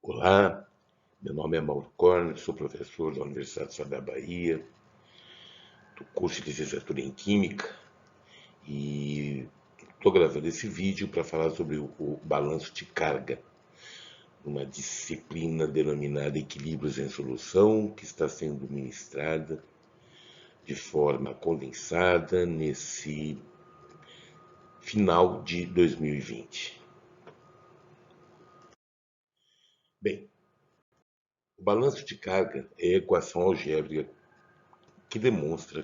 Olá, meu nome é Mauro Korn, sou professor da Universidade Estadual da Bahia, do curso de Licenciatura em Química, e estou gravando esse vídeo para falar sobre o balanço de carga, uma disciplina denominada Equilíbrios em Solução, que está sendo ministrada de forma condensada nesse final de 2020. Bem, o balanço de carga é a equação algébrica que demonstra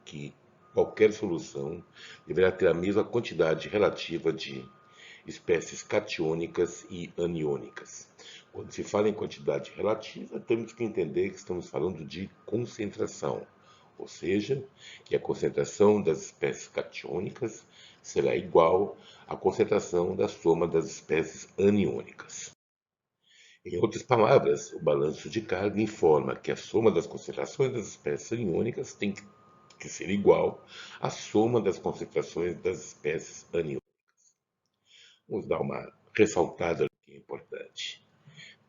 que qualquer solução deverá ter a mesma quantidade relativa de espécies catiônicas e aniônicas. Quando se fala em quantidade relativa, temos que entender que estamos falando de concentração, ou seja, que a concentração das espécies catiônicas será igual à concentração da soma das espécies aniônicas. Em outras palavras, o balanço de carga informa que a soma das concentrações das espécies aniônicas tem que ser igual à soma das concentrações das espécies aniônicas. Vamos dar uma ressaltada que é importante.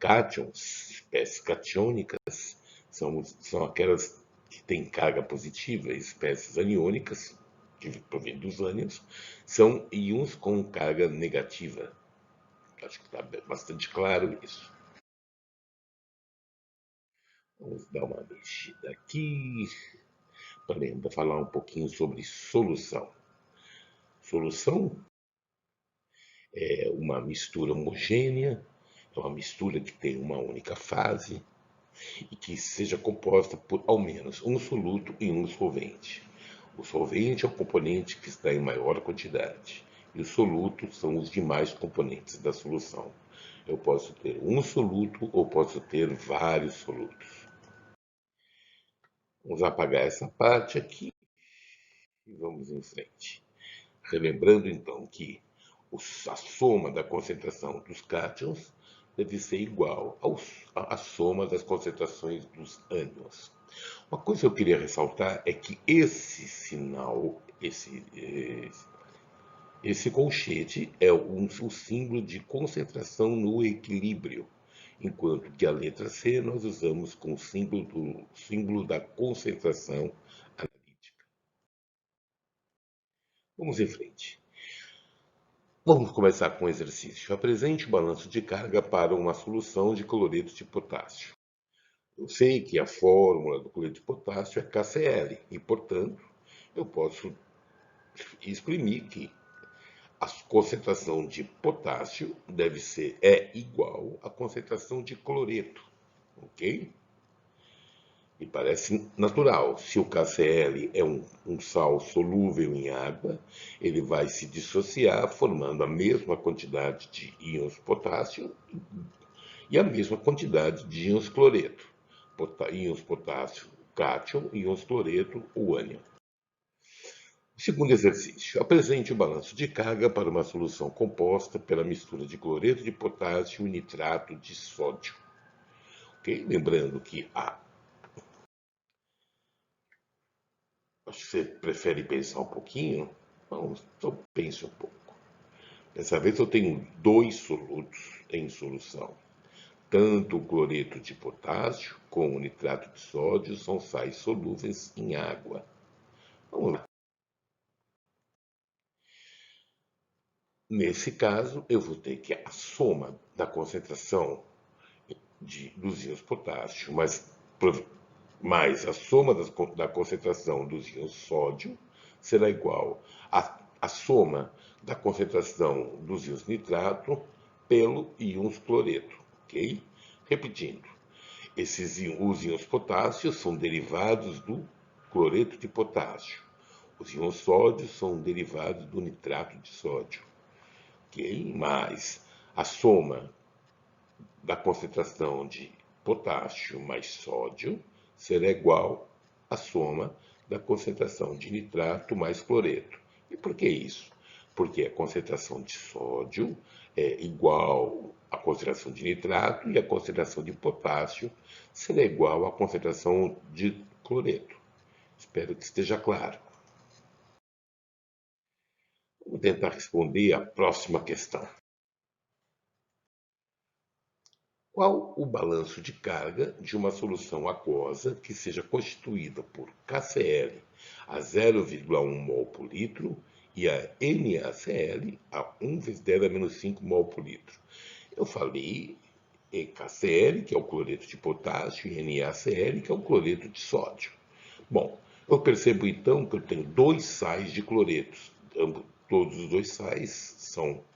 Cátions, espécies catiônicas, são aquelas que têm carga positiva, e espécies aniônicas, que provêm dos ânions, são íons com carga negativa. Acho que está bastante claro isso. Vamos dar uma mexida aqui para falar um pouquinho sobre solução. Solução é uma mistura homogênea, é uma mistura que tem uma única fase e que seja composta por ao menos um soluto e um solvente. O solvente é o componente que está em maior quantidade e os solutos são os demais componentes da solução. Eu posso ter um soluto ou posso ter vários solutos. Vamos apagar essa parte aqui e vamos em frente. Relembrando então que a soma da concentração dos cátions deve ser igual à soma das concentrações dos ânions. Uma coisa que eu queria ressaltar é que esse sinal, esse colchete é o símbolo de concentração no equilíbrio, enquanto que a letra C nós usamos com o símbolo da concentração analítica. Vamos em frente. Vamos começar com o exercício. Apresente o balanço de carga para uma solução de cloreto de potássio. Eu sei que a fórmula do cloreto de potássio é KCl e, portanto, eu posso exprimir que a concentração de potássio é igual à concentração de cloreto, ok? E parece natural. Se o KCl é um sal solúvel em água, ele vai se dissociar, formando a mesma quantidade de íons potássio e a mesma quantidade de íons cloreto. Íons potássio, cátion, íons cloreto, o ânion. Segundo exercício. Apresente o balanço de carga para uma solução composta pela mistura de cloreto de potássio e nitrato de sódio. Okay? Lembrando que acho que você prefere pensar um pouquinho? Vamos, então pense um pouco. Dessa vez eu tenho dois solutos em solução. Tanto o cloreto de potássio como o nitrato de sódio são sais solúveis em água. Vamos lá. Nesse caso, eu vou ter que a soma da concentração dos íons potássio mais a soma da concentração dos íons sódio será igual à soma da concentração dos íons nitrato pelo íons cloreto, ok? Repetindo, os íons potássio são derivados do cloreto de potássio. Os íons sódio são derivados do nitrato de sódio, ok? Mas a soma da concentração de potássio mais sódio será igual à soma da concentração de nitrato mais cloreto. E por que isso? Porque a concentração de sódio é igual à concentração de nitrato e a concentração de potássio será igual à concentração de cloreto. Espero que esteja claro. Vamos tentar responder a próxima questão. Qual o balanço de carga de uma solução aquosa que seja constituída por KCl a 0,1 mol por litro e a NaCl a 1 vezes 10 a menos 5 mol por litro? Eu falei KCl, que é o cloreto de potássio, e NaCl, que é o cloreto de sódio. Bom, eu percebo então que eu tenho dois sais de cloretos. Todos os dois sais são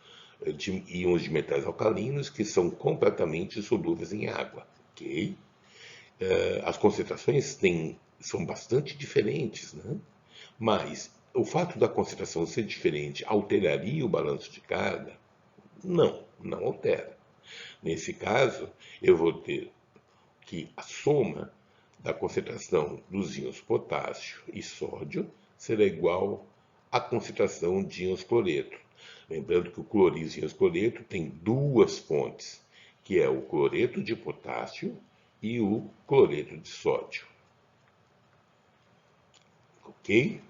de íons de metais alcalinos que são completamente solúveis em água, ok? As concentrações são bastante diferentes, né? Mas o fato da concentração ser diferente alteraria o balanço de carga? Não, não altera. Nesse caso, eu vou ter que a soma da concentração dos íons potássio e sódio será igual à concentração de íons cloreto. Lembrando que o cloris íons cloreto tem duas fontes, que é o cloreto de potássio e o cloreto de sódio. Ok?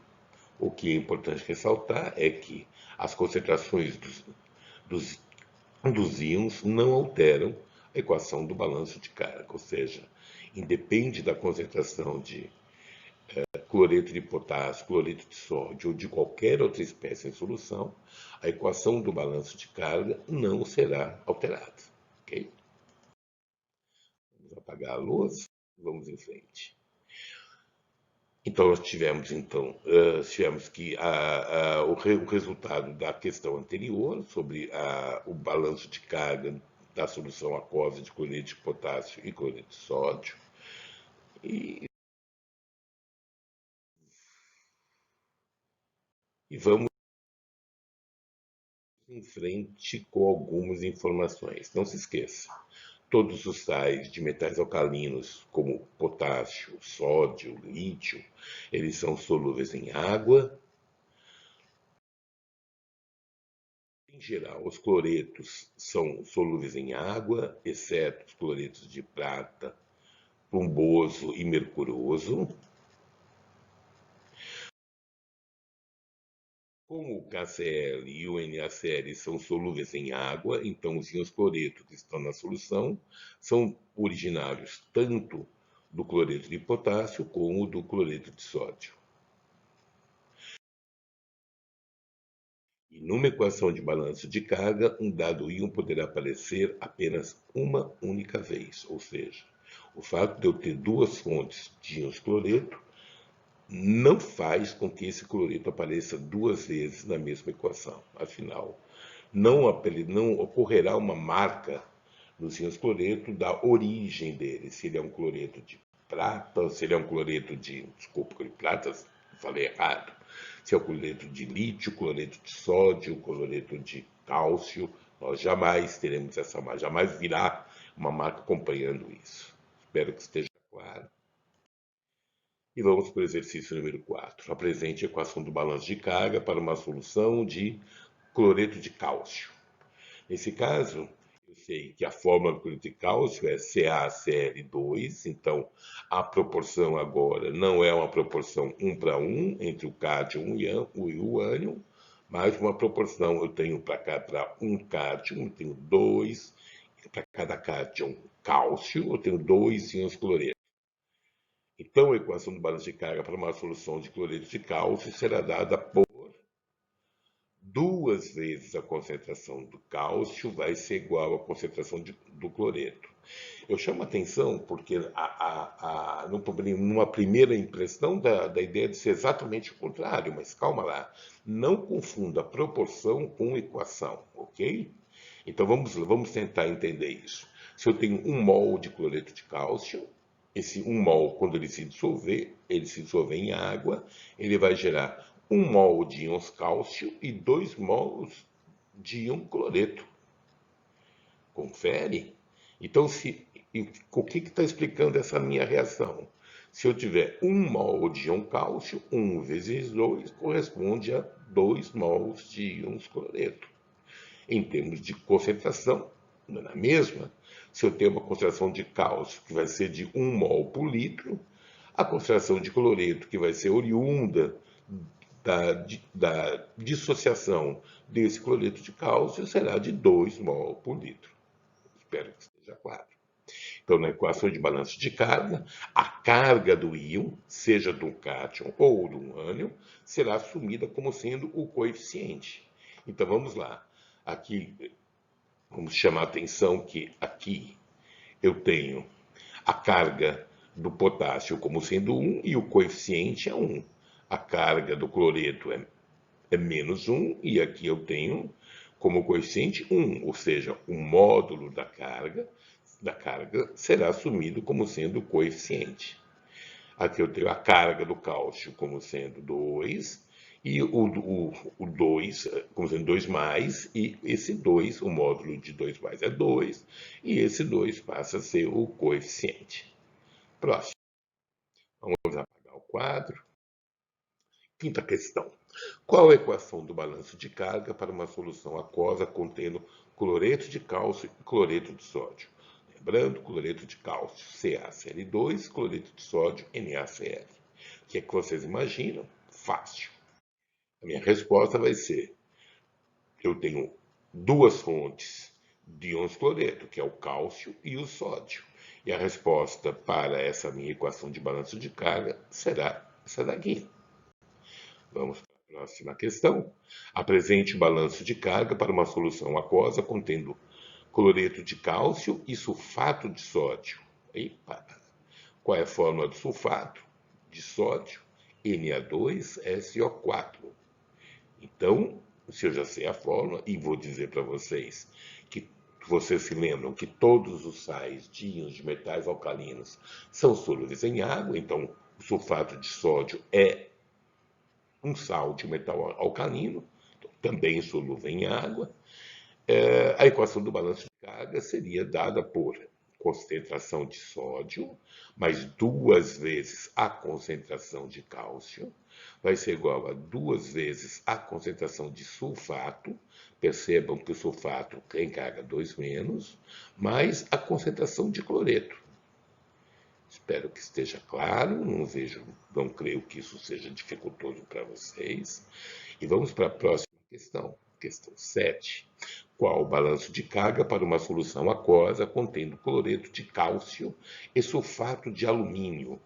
O que é importante ressaltar é que as concentrações dos íons não alteram a equação do balanço de carga, ou seja, independe da concentração de cloreto de potássio, cloreto de sódio ou de qualquer outra espécie em solução, a equação do balanço de carga não será alterada. Ok? Vamos apagar a luz, vamos em frente. Então, nós tivemos, que o resultado da questão anterior sobre o balanço de carga da solução aquosa de cloreto de potássio e cloreto de sódio. E vamos em frente com algumas informações. Não se esqueça, todos os sais de metais alcalinos, como potássio, sódio, lítio, eles são solúveis em água. Em geral, os cloretos são solúveis em água, exceto os cloretos de prata, plumboso e mercuroso. Como o KCl e o NaCl são solúveis em água, então os íons cloreto que estão na solução são originários tanto do cloreto de potássio como do cloreto de sódio. E numa equação de balanço de carga, um dado íon poderá aparecer apenas uma única vez, ou seja, o fato de eu ter duas fontes de íons cloreto não faz com que esse cloreto apareça duas vezes na mesma equação. Afinal, não ocorrerá uma marca nos íons cloreto da origem dele, se ele é um cloreto de prata, se ele é um cloreto de, desculpa, de prata, falei errado, se é o cloreto de lítio, cloreto de sódio, cloreto de cálcio, nós jamais teremos essa marca, jamais virá uma marca acompanhando isso. Espero que esteja claro. E vamos para o exercício número 4. Apresente a equação do balanço de carga para uma solução de cloreto de cálcio. Nesse caso, eu sei que a fórmula do cloreto de cálcio é CaCl2, então a proporção agora não é uma proporção 1 para 1 entre o cátion e o ânion, mas uma proporção, eu tenho para cá para um cátion, eu tenho 2, para cada cátion cálcio, eu tenho 2 íons cloreto. Então, a equação do balanço de carga para uma solução de cloreto de cálcio será dada por duas vezes a concentração do cálcio vai ser igual à concentração do cloreto. Eu chamo a atenção porque numa primeira impressão da ideia de ser exatamente o contrário, mas calma lá, não confunda proporção com equação, ok? Então vamos tentar entender isso. Se eu tenho 1 mol de cloreto de cálcio, esse 1 mol, quando ele se dissolver em água, ele vai gerar 1 mol de íons cálcio e 2 mols de íon cloreto. Confere? Então, o que está explicando essa minha reação? Se eu tiver 1 mol de íon cálcio, 1 vezes 2 corresponde a 2 mols de íons cloreto. Em termos de concentração, não é a mesma? Se eu tenho uma concentração de cálcio que vai ser de 1 mol por litro, a concentração de cloreto, que vai ser oriunda da dissociação desse cloreto de cálcio, será de 2 mol por litro. Espero que esteja claro. Então, na equação de balanço de carga, a carga do íon, seja de um cátion ou de um ânion, será assumida como sendo o coeficiente. Então, vamos lá. Aqui, vamos chamar a atenção que aqui eu tenho a carga do potássio como sendo 1 e o coeficiente é 1. A carga do cloreto é menos 1 e aqui eu tenho como coeficiente 1, ou seja, o módulo da carga será assumido como sendo o coeficiente. Aqui eu tenho a carga do cálcio como sendo 2 e o 2 como sendo 2 mais, e esse 2, o módulo de 2 mais é 2, e esse 2 passa a ser o coeficiente. Próximo. Vamos apagar o quadro. Quinta questão. Qual a equação do balanço de carga para uma solução aquosa contendo cloreto de cálcio e cloreto de sódio? Lembrando, cloreto de cálcio, CaCl2, cloreto de sódio, NaCl. O que é que vocês imaginam? Fácil. A minha resposta vai ser, eu tenho duas fontes de íons cloreto, que é o cálcio e o sódio. E a resposta para essa minha equação de balanço de carga será essa daqui. Vamos para a próxima questão. Apresente o balanço de carga para uma solução aquosa contendo cloreto de cálcio e sulfato de sódio. Epa. Qual é a fórmula do sulfato de sódio? Na2SO4. Então, se eu já sei a fórmula, e vou dizer para vocês que vocês se lembram que todos os sais de íons de metais alcalinos são solúveis em água, então o sulfato de sódio é um sal de metal alcalino, também solúvel em água. A equação do balanço de carga seria dada por concentração de sódio mais duas vezes a concentração de cálcio, vai ser igual a duas vezes a concentração de sulfato, percebam que o sulfato tem carga 2 menos, mais a concentração de cloreto. Espero que esteja claro, não creio que isso seja dificultoso para vocês. E vamos para a próxima questão, questão 7. Qual o balanço de carga para uma solução aquosa contendo cloreto de cálcio e sulfato de alumínio?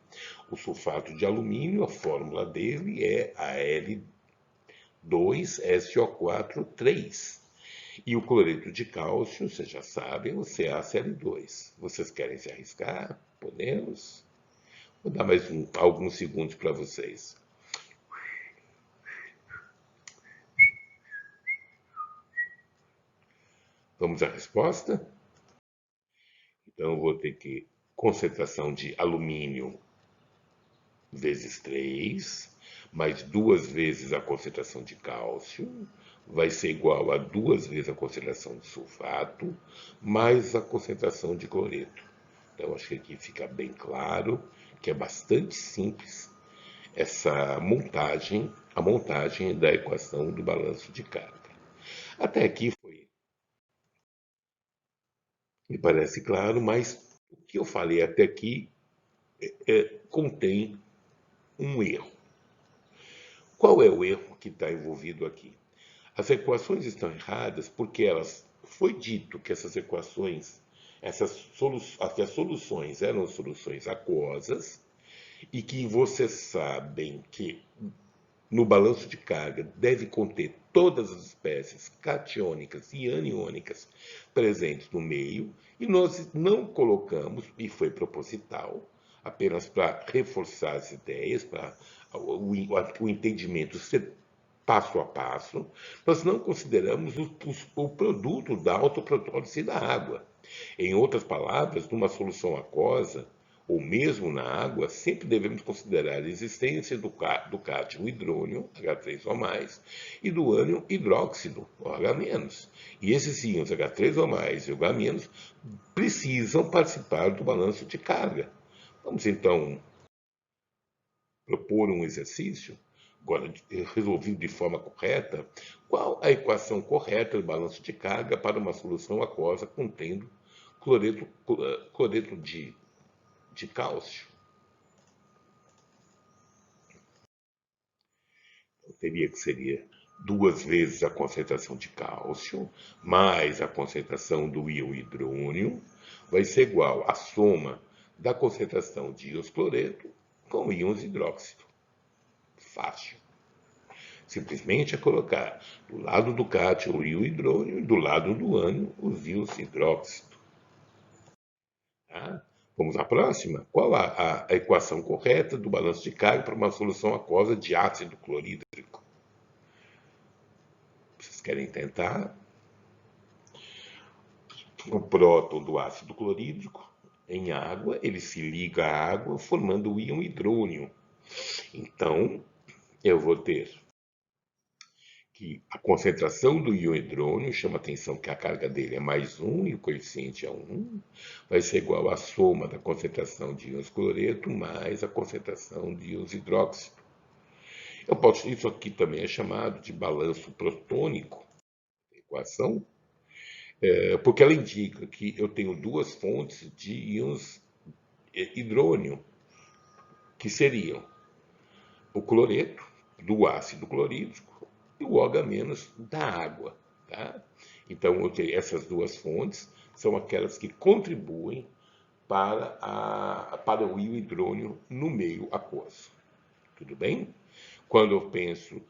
O sulfato de alumínio, a fórmula dele é Al2SO4 3. E o cloreto de cálcio, vocês já sabem, o CaCl2. Vocês querem se arriscar? Podemos? Vou dar mais alguns segundos para vocês. Vamos à resposta? Então, eu vou ter que concentração de alumínio vezes 3, mais duas vezes a concentração de cálcio, vai ser igual a duas vezes a concentração de sulfato, mais a concentração de cloreto. Então, acho que aqui fica bem claro que é bastante simples essa montagem, a montagem da equação do balanço de carga. Até aqui me parece claro, mas o que eu falei até aqui contém um erro. Qual é o erro que está envolvido aqui? As equações estão erradas porque foi dito que essas equações, que as soluções eram soluções aquosas e que vocês sabem que no balanço de carga deve conter todas as espécies catiônicas e aniônicas presentes no meio, e nós não colocamos, e foi proposital, apenas para reforçar as ideias, para o entendimento ser passo a passo, nós não consideramos o produto da autoprotólise da água. Em outras palavras, numa solução aquosa, ou mesmo na água, sempre devemos considerar a existência do cátion hidrônio, H3O+, e do ânion hidróxido, OH-. E esses íons H3O+, e OH- precisam participar do balanço de carga. Vamos então propor um exercício, agora resolvido de forma correta. Qual a equação correta do balanço de carga para uma solução aquosa contendo cloreto de cálcio? Seria duas vezes a concentração de cálcio, mais a concentração do íon hidrônio, vai ser igual à soma da concentração de íons cloreto com íons hidróxido. Fácil. Simplesmente é colocar do lado do cátion o íon hidrônio e do lado do ânion os íons hidróxido. Tá? Vamos à próxima. Qual a equação correta do balanço de carga para uma solução aquosa de ácido clorídrico? Vocês querem tentar? O próton do ácido clorídrico em água, ele se liga à água formando o íon hidrônio. Então, eu vou ter que a concentração do íon hidrônio, chama atenção que a carga dele é mais 1 e o coeficiente é 1, vai ser igual à soma da concentração de íons cloreto mais a concentração de íons hidróxido. Isso aqui também é chamado de balanço protônico, equação, porque ela indica que eu tenho duas fontes de íons hidrônio, que seriam o cloreto, do ácido clorídrico, e o OH- da água. Tá? Então, essas duas fontes são aquelas que contribuem para o íon hidrônio no meio aquoso. Tudo bem? Quando eu penso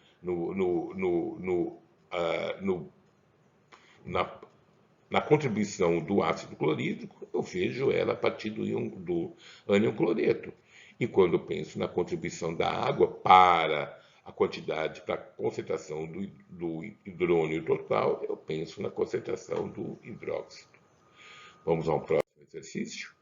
na contribuição do ácido clorídrico, eu vejo ela a partir do ânion cloreto. E quando eu penso na contribuição da água para a quantidade, para a concentração do hidrônio total, eu penso na concentração do hidróxido. Vamos ao próximo exercício.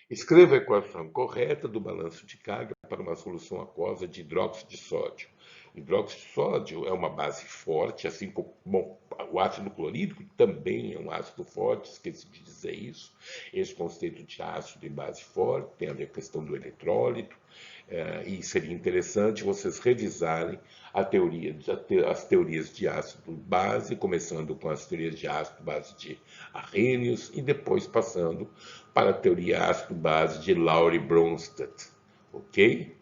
Escreva a equação correta do balanço de carga para uma solução aquosa de hidróxido de sódio. Hidróxido de sódio é uma base forte, assim como o ácido clorídrico também é um ácido forte, esqueci de dizer isso. Esse conceito de ácido e base forte tem a ver com a questão do eletrólito, e seria interessante vocês revisarem as teorias de ácido base, começando com as teorias de ácido base de Arrhenius e depois passando para a teoria ácido base de Lowry-Bronsted, ok?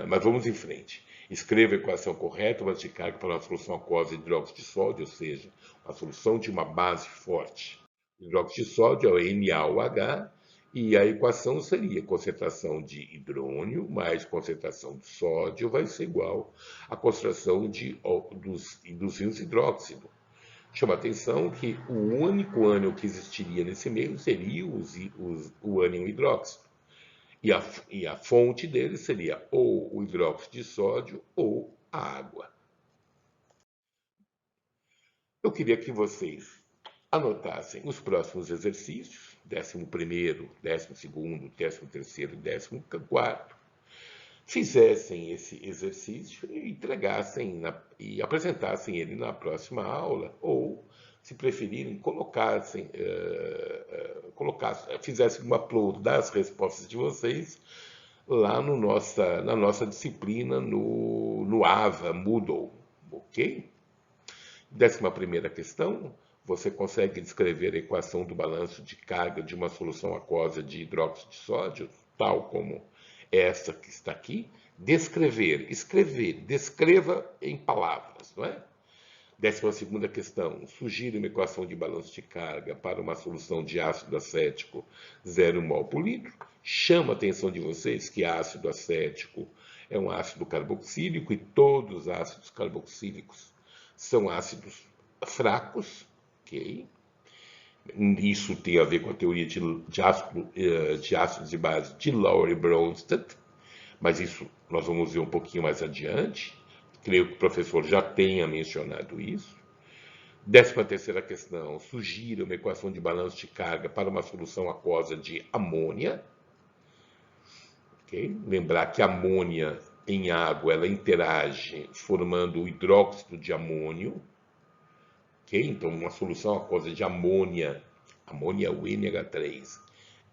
Mas vamos em frente. Escreva a equação correta, o de carga para uma solução aquosa de hidróxido de sódio, ou seja, a solução de uma base forte. Hidróxido de sódio é o NaOH, e a equação seria concentração de hidrônio mais concentração de sódio vai ser igual à concentração dos íons hidróxido. Chama a atenção que o único ânion que existiria nesse meio seria o ânion hidróxido. E a fonte dele seria ou o hidróxido de sódio ou a água. Eu queria que vocês anotassem os próximos exercícios, 11º, 12º, 13º e 14º, fizessem esse exercício e entregassem e apresentassem ele na próxima aula, ou, se preferirem, fizessem um upload das respostas de vocês lá na nossa disciplina no AVA, Moodle, ok? 11ª questão, você consegue descrever a equação do balanço de carga de uma solução aquosa de hidróxido de sódio, tal como essa que está aqui? Escrever, descreva em palavras, não é? 12ª questão, sugira uma equação de balanço de carga para uma solução de ácido acético 0 mol por litro. Chama a atenção de vocês que ácido acético é um ácido carboxílico e todos os ácidos carboxílicos são ácidos fracos, ok? Isso tem a ver com a teoria de ácidos de base de Lowry-Bronsted, mas isso nós vamos ver um pouquinho mais adiante. Creio que o professor já tenha mencionado isso. 13ª questão, sugira uma equação de balanço de carga para uma solução aquosa de amônia. Okay? Lembrar que a amônia em água ela interage formando o hidróxido de amônio. Okay? Então, uma solução aquosa de amônia é o NH3,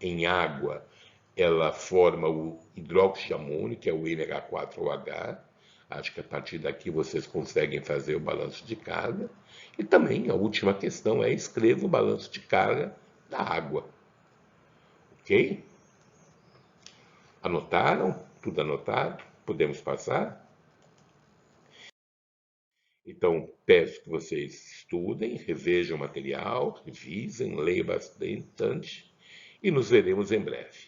em água, ela forma o hidróxido de amônio, que é o NH4OH. Acho que a partir daqui vocês conseguem fazer o balanço de carga. E também a última questão é escreva o balanço de carga da água. Ok? Anotaram? Tudo anotado? Podemos passar? Então, peço que vocês estudem, revejam o material, revisem, leiam bastante e nos veremos em breve.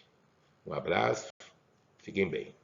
Um abraço, fiquem bem.